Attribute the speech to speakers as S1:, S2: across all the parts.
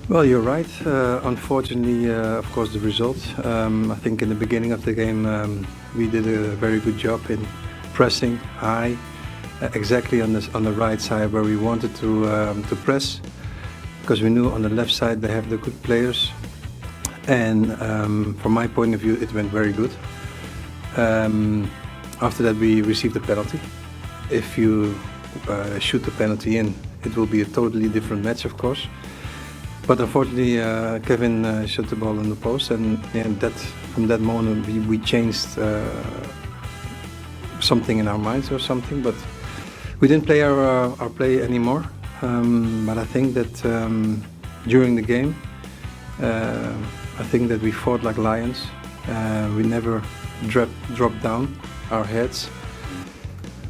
S1: Well, you're right. Unfortunately, of course, the result. I think in the beginning of the game, we did a very good job in pressing high, exactly on the right side where we wanted to press, because we knew on the left side they have the good players, and from my point of view, it went very good. After that, we received a penalty. If you shoot the penalty in, it will be a totally different match, of course. But unfortunately, Kevin shot the ball on the post, and from that moment we changed something in our minds or something. But we didn't play our play anymore. But I think that during the game, I think that we fought like lions. We never dropped down our heads.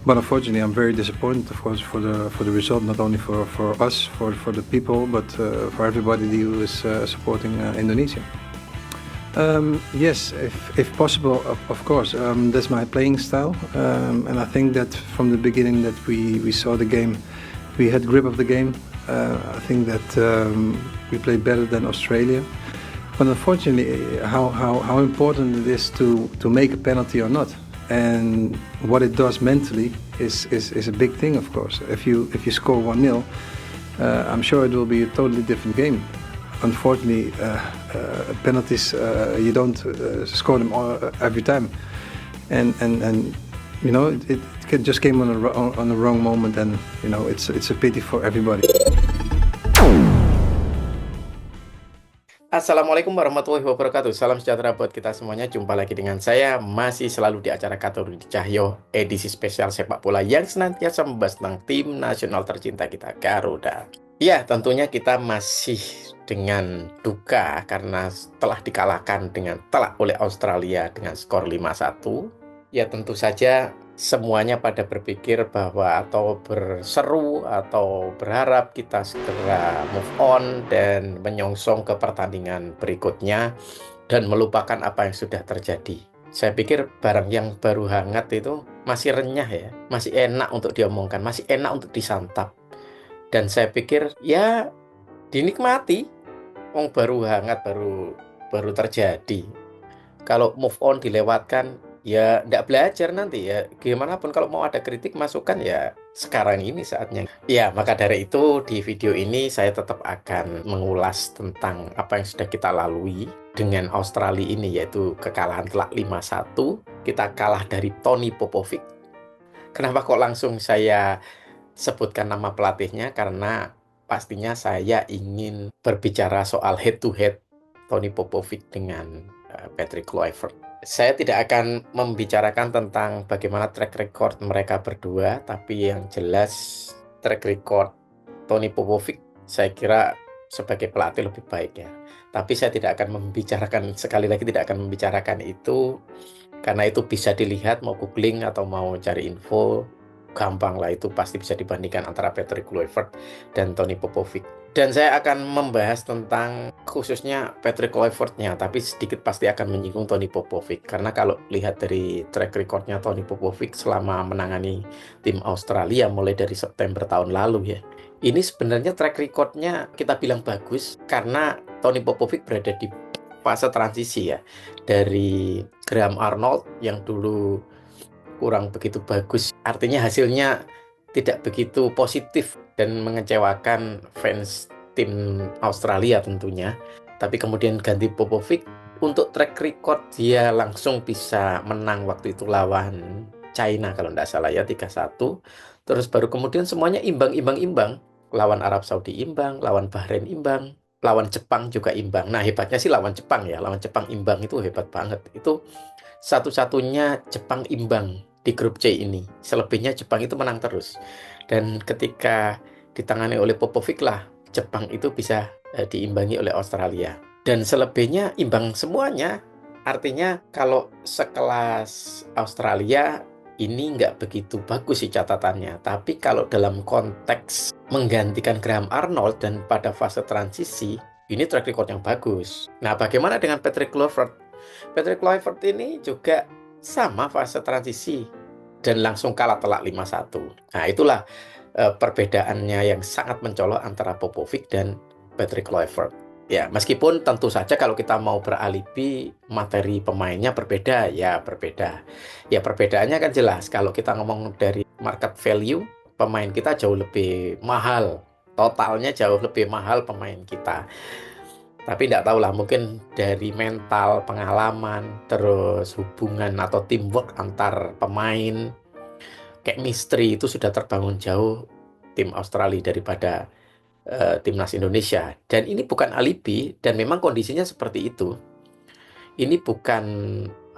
S1: But unfortunately, I'm very disappointed, of course, for the result. Not only for us, for the people, but for everybody who is supporting Indonesia. Yes, if possible, of course. That's my playing style, and I think that from the beginning that we saw the game, we had grip of the game. I think that we played better than Australia. But unfortunately, how important it is to make a penalty or not, and what it does mentally is a big thing, of course. If you score 1-0, I'm sure it will be a totally different game. Unfortunately, penalties you don't score them every time, and you know it just came on the wrong moment, and you know it's a pity for everybody.
S2: Assalamualaikum warahmatullahi wabarakatuh. Salam sejahtera buat kita semuanya. Jumpa lagi dengan saya, masih selalu di acara Katorudi Cahyo, edisi spesial sepak bola yang senantiasa membahas tentang tim nasional tercinta kita, Garuda. Ya, tentunya kita masih dengan duka karena telah dikalahkan dengan telak oleh Australia dengan skor 5-1. Ya, tentu saja semuanya pada berpikir bahwa atau berseru atau berharap kita segera move on dan menyongsong ke pertandingan berikutnya dan melupakan apa yang sudah terjadi. Saya pikir barang yang baru hangat itu masih renyah ya, masih enak untuk diomongkan, masih enak untuk disantap. Dan saya pikir ya dinikmati, wong baru hangat, baru terjadi. Kalau move on dilewatkan, ya nggak belajar nanti ya. Gimana pun kalau mau ada kritik, masukan ya sekarang ini saatnya. Ya, maka dari itu di video ini saya tetap akan mengulas tentang apa yang sudah kita lalui dengan Australia ini, yaitu kekalahan telak 5-1. Kita kalah dari Tony Popovic. Kenapa kok langsung saya sebutkan nama pelatihnya? Karena pastinya saya ingin berbicara soal head to head Tony Popovic dengan Patrick Kluivert. Saya tidak akan membicarakan tentang bagaimana track record mereka berdua, tapi yang jelas track record Tony Popovic saya kira sebagai pelatih lebih baik ya. Tapi saya tidak akan membicarakan, sekali lagi tidak akan membicarakan itu, karena itu bisa dilihat, mau googling atau mau cari info, gampang lah, itu pasti bisa dibandingkan antara Patrick Kluivert dan Tony Popovic. Dan saya akan membahas tentang khususnya Patrick Kluivert-nya, tapi sedikit pasti akan menyinggung Tony Popovic. Karena kalau lihat dari track record-nya Tony Popovic selama menangani tim Australia mulai dari September tahun lalu ya, ini sebenarnya track record-nya kita bilang bagus karena Tony Popovic berada di fase transisi ya, dari Graham Arnold yang dulu kurang begitu bagus, artinya hasilnya tidak begitu positif dan mengecewakan fans tim Australia tentunya. Tapi kemudian ganti Popovic, untuk track record dia langsung bisa menang waktu itu lawan China kalau tidak salah ya, 3-1. Terus baru kemudian semuanya imbang. Lawan Arab Saudi imbang, lawan Bahrain imbang, lawan Jepang juga imbang. Nah, hebatnya sih lawan Jepang ya, lawan Jepang imbang itu hebat banget. Itu satu-satunya Jepang imbang di grup C ini. Selebihnya Jepang itu menang terus. Dan ketika ditangani oleh Popovic lah, Jepang itu bisa diimbangi oleh Australia. Dan selebihnya imbang semuanya. Artinya kalau sekelas Australia ini nggak begitu bagus sih catatannya. Tapi kalau dalam konteks menggantikan Graham Arnold dan pada fase transisi, ini track record yang bagus. Nah, bagaimana dengan Patrick Kluivert? Patrick Kluivert ini juga sama fase transisi dan langsung kalah telak 5-1. Nah, itulah perbedaannya yang sangat mencolok antara Popovic dan Patrick Kluivert. Ya, meskipun tentu saja kalau kita mau beralibi materi pemainnya berbeda, ya berbeda. Ya perbedaannya kan jelas. Kalau kita ngomong dari market value, pemain kita jauh lebih mahal. Totalnya jauh lebih mahal pemain kita. Tapi tidak tahu lah, mungkin dari mental, pengalaman, terus hubungan atau teamwork antar pemain, kayak misteri itu sudah terbangun jauh tim Australia daripada timnas Indonesia. Dan ini bukan alibi, dan memang kondisinya seperti itu. Ini bukan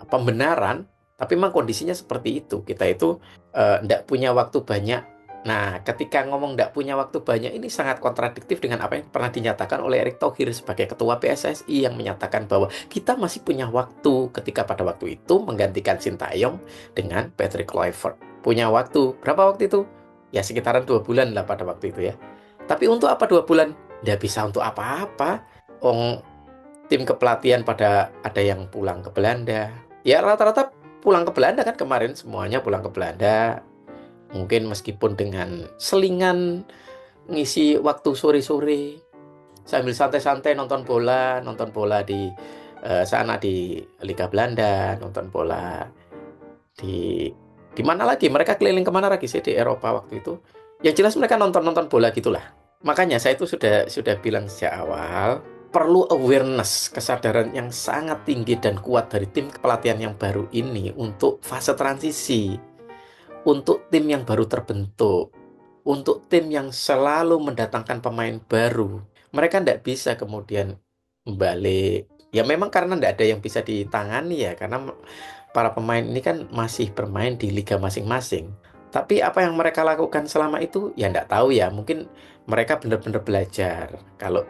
S2: pembenaran, tapi memang kondisinya seperti itu. Kita itu tidak punya waktu banyak. Nah, ketika ngomong tidak punya waktu banyak, ini sangat kontradiktif dengan apa yang pernah dinyatakan oleh Erick Thohir sebagai ketua PSSI yang menyatakan bahwa kita masih punya waktu ketika pada waktu itu menggantikan Sintayong dengan Patrick Kluivert. Punya waktu. Berapa waktu itu? Ya sekitaran 2 bulan lah pada waktu itu ya. Tapi untuk apa 2 bulan? Tidak bisa untuk apa-apa. Tim kepelatihan pada ada yang pulang ke Belanda. Ya rata-rata pulang ke Belanda kan kemarin semuanya pulang ke Belanda. Mungkin meskipun dengan selingan ngisi waktu sore-sore sambil santai-santai nonton bola di sana di Liga Belanda, nonton bola di mana lagi? Mereka keliling kemana lagi sih di Eropa waktu itu? Yang jelas mereka nonton-nonton bola gitulah. Makanya saya itu sudah bilang sejak awal, perlu awareness, kesadaran yang sangat tinggi dan kuat dari tim kepelatihan yang baru ini untuk fase transisi, untuk tim yang baru terbentuk, untuk tim yang selalu mendatangkan pemain baru. Mereka tidak bisa kemudian balik. Ya memang karena tidak ada yang bisa ditangani ya, karena para pemain ini kan masih bermain di liga masing-masing. Tapi apa yang mereka lakukan selama itu, ya nggak tahu ya. Mungkin mereka benar-benar belajar. Kalau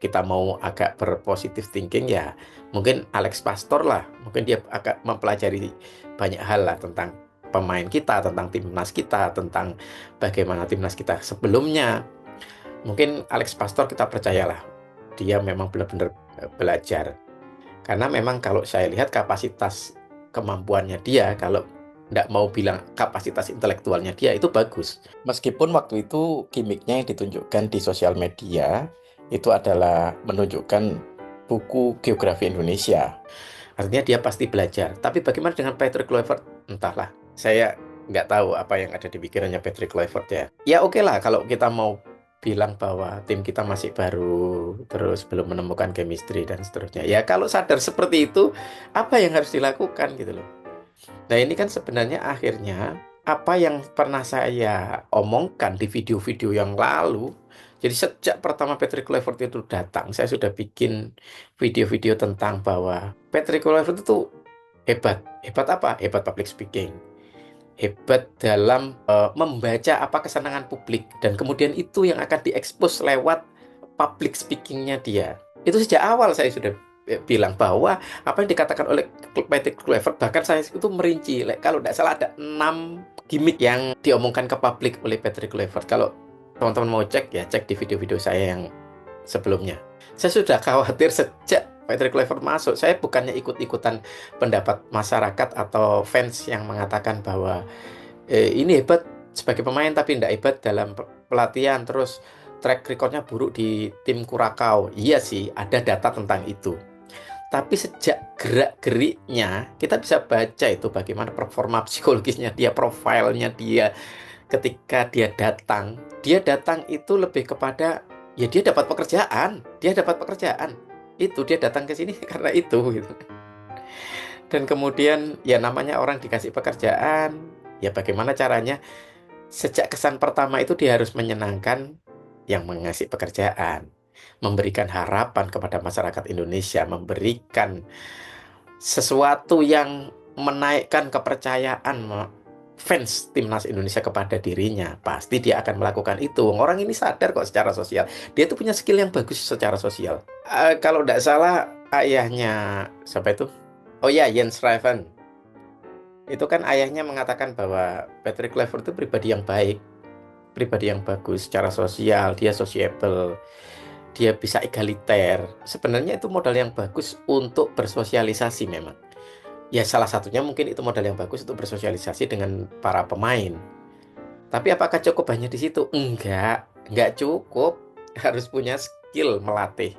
S2: kita mau agak berpositif thinking ya, mungkin Alex Pastor lah. Mungkin dia agak mempelajari banyak hal lah tentang pemain kita, tentang timnas kita, tentang bagaimana timnas kita sebelumnya. Mungkin Alex Pastor kita percayalah, dia memang benar-benar belajar. Karena memang kalau saya lihat kapasitas kemampuannya dia, kalau nggak mau bilang kapasitas intelektualnya dia, itu bagus. Meskipun waktu itu gimmicknya yang ditunjukkan di sosial media, itu adalah menunjukkan buku geografi Indonesia. Artinya dia pasti belajar. Tapi bagaimana dengan Patrick Kluivert? Entahlah, saya nggak tahu apa yang ada di pikirannya Patrick Kluivert ya. Ya oke lah kalau kita mau bilang bahwa tim kita masih baru, terus belum menemukan chemistry dan seterusnya. Ya kalau sadar seperti itu, apa yang harus dilakukan gitu loh. Nah ini kan sebenarnya akhirnya apa yang pernah saya omongkan di video-video yang lalu. Jadi sejak pertama Patrick Kluivert itu datang, saya sudah bikin video-video tentang bahwa Patrick Kluivert itu hebat. Hebat apa? Hebat public speaking. Hebat dalam membaca apa kesenangan publik. Dan kemudian itu yang akan diekspos lewat public speakingnya dia. Itu sejak awal saya sudah bilang bahwa apa yang dikatakan oleh Patrick Kluivert, bahkan saya itu merinci. Kalau tidak salah ada 6 gimmick yang diomongkan ke publik oleh Patrick Kluivert. Kalau teman-teman mau cek ya, cek di video-video saya yang sebelumnya. Saya sudah khawatir sejak Patrick Kluivert masuk. Saya bukannya ikut-ikutan pendapat masyarakat atau fans yang mengatakan bahwa ini hebat sebagai pemain tapi tidak hebat dalam pelatihan, terus track recordnya buruk di tim Kurakau. Iya sih, ada data tentang itu. Tapi sejak gerak-geriknya, kita bisa baca itu bagaimana performa psikologisnya dia, profilnya dia ketika dia datang. Dia datang itu lebih kepada, ya dia dapat pekerjaan. Dia dapat pekerjaan. Itu dia datang ke sini karena itu gitu. Dan kemudian ya namanya orang dikasih pekerjaan, ya bagaimana caranya? Sejak kesan pertama itu dia harus menyenangkan yang mengasih pekerjaan, memberikan harapan kepada masyarakat Indonesia, memberikan sesuatu yang menaikkan kepercayaan fans timnas Indonesia kepada dirinya. Pasti dia akan melakukan itu. Orang ini sadar kok secara sosial. Dia tuh punya skill yang bagus secara sosial. Kalau tidak salah ayahnya siapa itu? Oh ya, Jens Raven. Itu kan ayahnya mengatakan bahwa Patrick Kluivert itu pribadi yang baik, pribadi yang bagus secara sosial, dia sociable, dia bisa egaliter. Sebenarnya itu modal yang bagus untuk bersosialisasi memang. Ya salah satunya mungkin itu modal yang bagus untuk bersosialisasi dengan para pemain. Tapi apakah cukup hanya di situ? Enggak cukup. Harus punya skill melatih.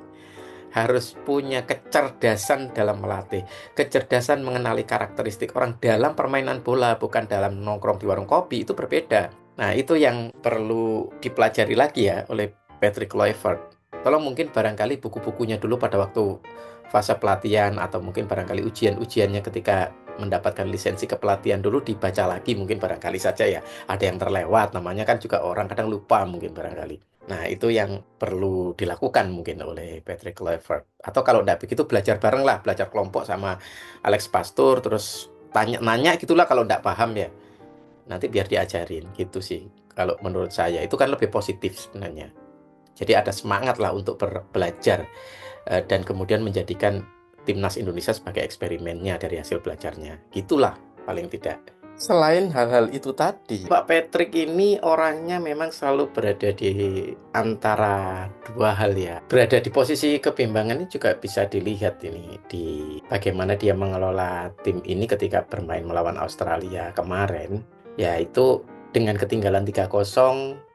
S2: harus punya kecerdasan dalam melatih, kecerdasan mengenali karakteristik orang dalam permainan bola, bukan dalam nongkrong di warung kopi, itu berbeda. Nah, itu yang perlu dipelajari lagi ya oleh Patrick Kluivert. Tolong mungkin barangkali buku-bukunya dulu pada waktu fase pelatihan, atau mungkin barangkali ujian-ujiannya ketika mendapatkan lisensi kepelatihan dulu dibaca lagi, mungkin barangkali saja ya. Ada yang terlewat, namanya kan juga orang kadang lupa mungkin barangkali. Nah, itu yang perlu dilakukan mungkin oleh Patrick Kluivert. Atau kalau tidak begitu belajar bareng lah, belajar kelompok sama Alex Pastur, terus tanya-nanya gitulah kalau tidak paham ya. Nanti biar diajarin gitu sih. Kalau menurut saya itu kan lebih positif sebenarnya. Jadi ada semangat lah untuk belajar, dan kemudian menjadikan timnas Indonesia sebagai eksperimennya dari hasil belajarnya. Gitulah paling tidak. Selain hal-hal itu tadi, Pak Patrick ini orangnya memang selalu berada di antara dua hal ya. Berada di posisi kebimbangan ini juga bisa dilihat ini di bagaimana dia mengelola tim ini ketika bermain melawan Australia kemarin. Yaitu dengan ketinggalan 3-0,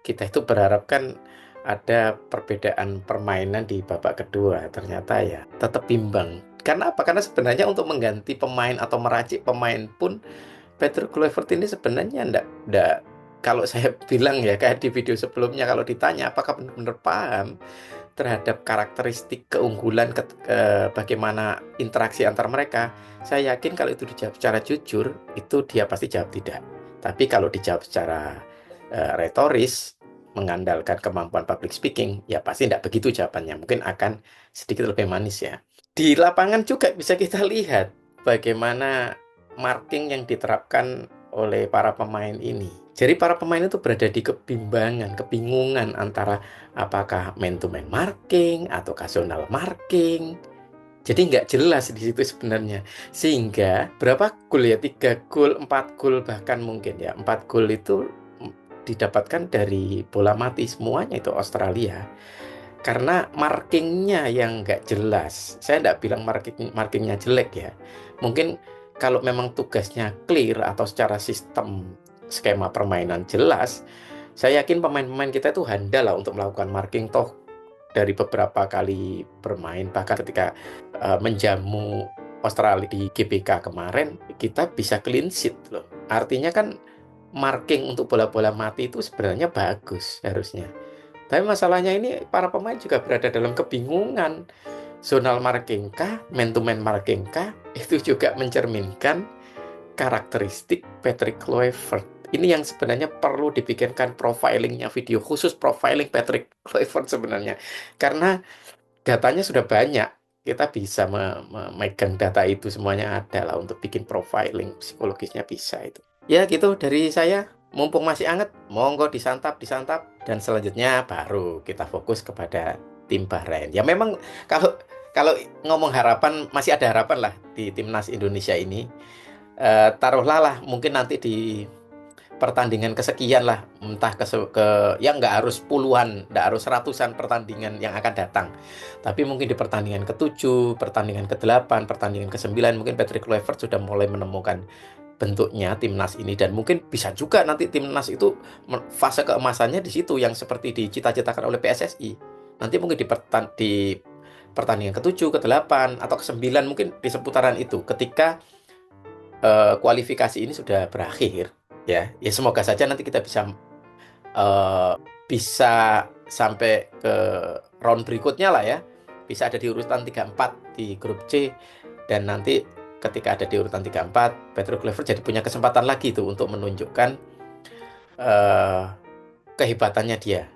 S2: kita itu berharap kan ada perbedaan permainan di babak kedua. Ternyata ya tetap bimbang. Karena apa? Karena sebenarnya untuk mengganti pemain atau meracik pemain pun Patrick Kluivert ini sebenarnya enggak, kalau saya bilang ya kayak di video sebelumnya, kalau ditanya apakah benar-benar paham terhadap karakteristik keunggulan bagaimana interaksi antar mereka, saya yakin kalau itu dijawab secara jujur, itu dia pasti jawab tidak. Tapi kalau dijawab secara retoris, mengandalkan kemampuan public speaking, ya pasti tidak begitu jawabannya. Mungkin akan sedikit lebih manis ya. Di lapangan juga bisa kita lihat bagaimana marking yang diterapkan oleh para pemain ini. Jadi para pemain itu berada di kebimbangan, kebingungan antara apakah man-to-man marking atau zonal marking. Jadi nggak jelas di situ sebenarnya. Sehingga berapa gol ya? 3 gol, 4 gol bahkan mungkin ya. 4 gol itu didapatkan dari bola mati semuanya itu Australia. Karena markingnya yang nggak jelas. Saya nggak bilang markingnya jelek ya. Mungkin kalau memang tugasnya clear atau secara sistem skema permainan jelas, saya yakin pemain-pemain kita itu handal lah untuk melakukan marking. Toh dari beberapa kali bermain, bahkan ketika menjamu Australia di GBK kemarin, kita bisa clean sheet loh. Artinya kan marking untuk bola-bola mati itu sebenarnya bagus harusnya. Tapi masalahnya ini para pemain juga berada dalam kebingungan. Zonal marking kah, man-to-man marking kah, itu juga mencerminkan karakteristik Patrick Kluivert. Ini yang sebenarnya perlu dipikirkan profilingnya, video khusus profiling Patrick Kluivert sebenarnya. Karena datanya sudah banyak, kita bisa memegang data itu, semuanya ada lah untuk bikin profiling psikologisnya bisa itu. Ya gitu dari saya. Mumpung masih anget, monggo disantap, dan selanjutnya baru kita fokus kepada tim Bahrain. Ya memang kalau kalau ngomong harapan, masih ada harapan lah di timnas Indonesia ini. Taruhlah lah, mungkin nanti di pertandingan kesekian lah, entah ya nggak harus puluhan, nggak harus ratusan pertandingan yang akan datang. Tapi mungkin di pertandingan ke-7, pertandingan ke-8, pertandingan ke-9, mungkin Patrick Kluivert sudah mulai menemukan bentuknya timnas ini, dan mungkin bisa juga nanti timnas itu fase keemasannya di situ yang seperti dicita-citakan oleh PSSI. Nanti mungkin di pertandingan ke-7, ke-8 atau ke-9, mungkin di seputaran itu ketika kualifikasi ini sudah berakhir ya. Ya semoga saja nanti kita bisa sampai ke round berikutnya lah ya. Bisa ada di urutan 3-4 di grup C, dan nanti ketika ada di urutan 3-4, Patrick Kluivert jadi punya kesempatan lagi tuh untuk menunjukkan kehebatannya dia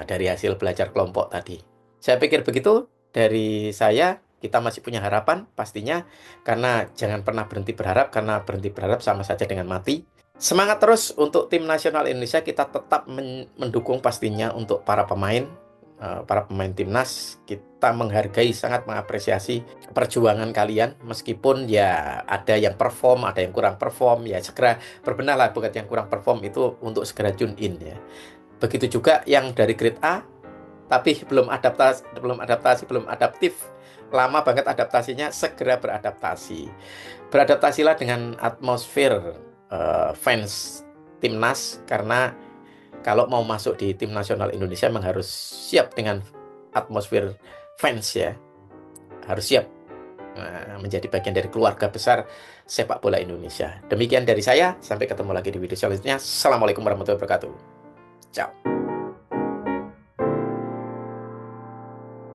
S2: dari hasil belajar kelompok tadi. Saya pikir begitu dari saya. Kita masih punya harapan pastinya, karena jangan pernah berhenti berharap, karena berhenti berharap sama saja dengan mati. Semangat terus untuk tim nasional Indonesia. Kita tetap mendukung pastinya untuk para pemain timnas. Kita menghargai, sangat mengapresiasi perjuangan kalian, meskipun ya ada yang perform, ada yang kurang perform, ya segera berbenahlah buat yang kurang perform itu, untuk segera tune in ya. Begitu juga yang dari grade A tapi belum adaptasi, belum adaptif, lama banget adaptasinya, segera beradaptasilah dengan atmosfer fans timnas, karena kalau mau masuk di tim nasional Indonesia memang harus siap dengan atmosfer fans ya. harus siap menjadi bagian dari keluarga besar sepak bola Indonesia. Demikian dari saya, sampai ketemu lagi di video selanjutnya. Assalamualaikum warahmatullahi wabarakatuh. Ciao.